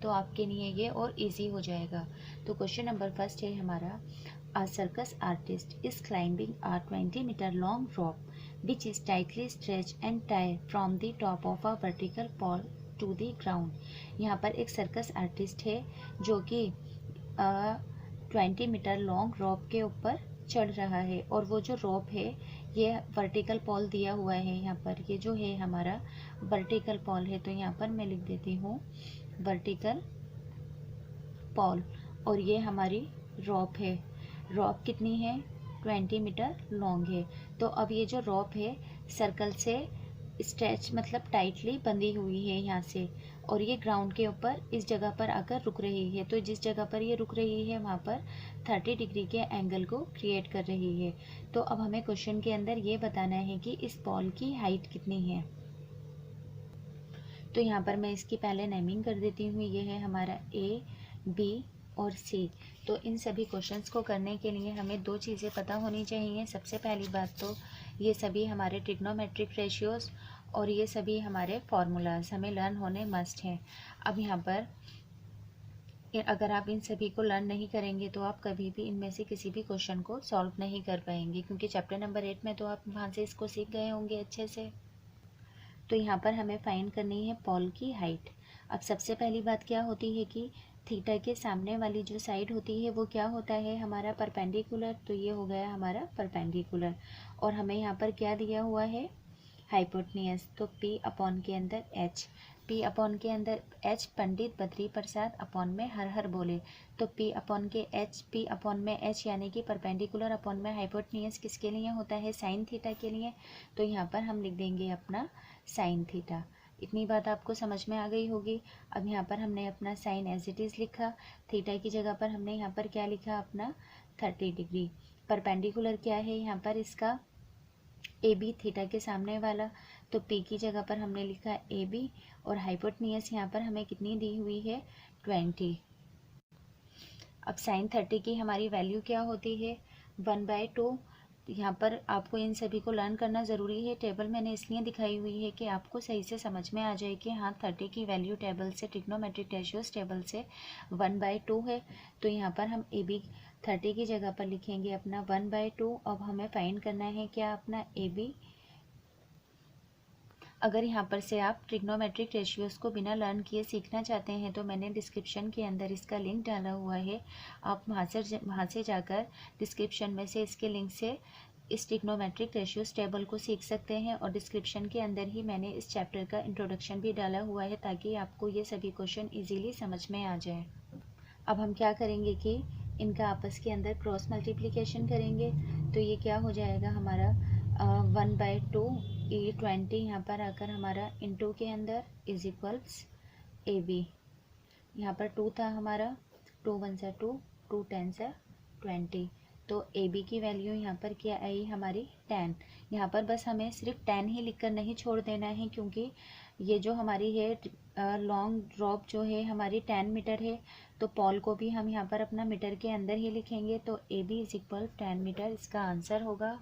तो आपके लिए ये और इजी हो जाएगा। तो क्वेश्चन नंबर फर्स्ट है हमारा, A circus artist is climbing a 20-meter long rope which is tightly stretched and tied from the top of a vertical pole to the ground। यहाँ पर एक सर्कस आर्टिस्ट है जो कि 20 मीटर लॉन्ग रोप के ऊपर चढ़ रहा है, और वो जो रोप है ये वर्टिकल पॉल दिया हुआ है। यहाँ पर ये जो है हमारा वर्टिकल पॉल है, तो यहाँ पर मैं लिख देती हूँ वर्टिकल पॉल, और ये हमारी रोप है। रॉप कितनी है? 20 मीटर लॉन्ग है। तो अब ये जो रॉप है सर्कल से स्ट्रेच मतलब टाइटली बंधी हुई है यहाँ से, और ये ग्राउंड के ऊपर इस जगह पर आकर रुक रही है। तो जिस जगह पर ये रुक रही है वहाँ पर 30 डिग्री के एंगल को क्रिएट कर रही है। तो अब हमें क्वेश्चन के अंदर ये बताना है कि इस बॉल की हाइट कितनी है। तो यहाँ पर मैं इसकी पहले नेमिंग कर देती हूँ। ये है हमारा ए, बी और सी। तो इन सभी क्वेश्चंस को करने के लिए हमें दो चीज़ें पता होनी चाहिए। सबसे पहली बात तो ये सभी हमारे ट्रिग्नोमेट्रिक रेशियोज़ और ये सभी हमारे फार्मूलाज हमें लर्न होने मस्ट हैं। अब यहाँ पर अगर आप इन सभी को लर्न नहीं करेंगे तो आप कभी भी इनमें से किसी भी क्वेश्चन को सॉल्व नहीं कर पाएंगे, क्योंकि चैप्टर नंबर 8 में तो आप वहाँ से इसको सीख गए होंगे अच्छे से। तो यहाँ पर हमें फाइंड करनी है पॉल की हाइट। अब सबसे पहली बात क्या होती है कि थीटा के सामने वाली जो साइड होती है वो क्या होता है हमारा परपेंडिकुलर। तो ये हो गया हमारा परपेंडिकुलर, और हमें यहाँ पर क्या दिया हुआ है हाइपोटेन्यूज। तो P अपॉन के अंदर H, P अपॉन के अंदर H पंडित बद्री प्रसाद अपॉन में हर हर बोले। तो P अपॉन के H, P अपॉन में H यानी कि परपेंडिकुलर अपॉन में हाइपोटेन्यूज किसके लिए होता है? साइन थीटा के लिए। तो यहाँ पर हम लिख देंगे अपना साइन थीटा। इतनी बात आपको समझ में आ गई होगी। अब यहाँ पर हमने अपना साइन एज इट इज़ लिखा, थीटा की जगह पर हमने यहाँ पर क्या लिखा अपना 30 डिग्री। परपेंडिकुलर क्या है यहाँ पर इसका? ए बी, थीटा के सामने वाला। तो पी की जगह पर हमने लिखा ए बी, और हाइपोटेन्यूज यहाँ पर हमें कितनी दी हुई है 20। अब साइन 30 की हमारी वैल्यू क्या होती है 1/2। यहाँ पर आपको इन सभी को लर्न करना ज़रूरी है। टेबल मैंने इसलिए दिखाई हुई है कि आपको सही से समझ में आ जाए कि हाँ 30 की वैल्यू टेबल से ट्रिग्नोमेट्रिक रेशियोज टेबल से 1/2 है। तो यहाँ पर हम ए बी 30 की जगह पर लिखेंगे अपना 1/2। अब हमें फाइंड करना है क्या अपना ए बी। अगर यहाँ पर से आप ट्रिग्नोमेट्रिक रेशियोज़ को बिना लर्न किए सीखना चाहते हैं तो मैंने डिस्क्रिप्शन के अंदर इसका लिंक डाला हुआ है। आप वहाँ से जाकर डिस्क्रिप्शन में से इसके लिंक से इस ट्रिग्नोमेट्रिक रेशियोज़ टेबल को सीख सकते हैं, और डिस्क्रिप्शन के अंदर ही मैंने इस चैप्टर का इंट्रोडक्शन भी डाला हुआ है ताकि आपको ये सभी क्वेश्चन ईजीली समझ में आ जाए। अब हम क्या करेंगे कि इनका आपस के अंदर क्रॉस मल्टीप्लिकेशन करेंगे। तो ये क्या हो जाएगा हमारा 1/2 ये 20 यहाँ पर आकर हमारा इंटू के अंदर इज इक्वल्स ए बी। यहाँ पर 2 था हमारा, 2 1 सा 2, 2 10 सा 20। तो ए बी की वैल्यू यहाँ पर क्या आई हमारी 10। यहाँ पर बस हमें सिर्फ 10 ही लिखकर नहीं छोड़ देना है, क्योंकि ये जो हमारी है लॉन्ग ड्रॉप जो है हमारी 10 मीटर है। तो पॉल को भी हम यहाँ पर अपना मीटर के अंदर ही लिखेंगे। तो A B is equal 10 metre इसका आंसर होगा।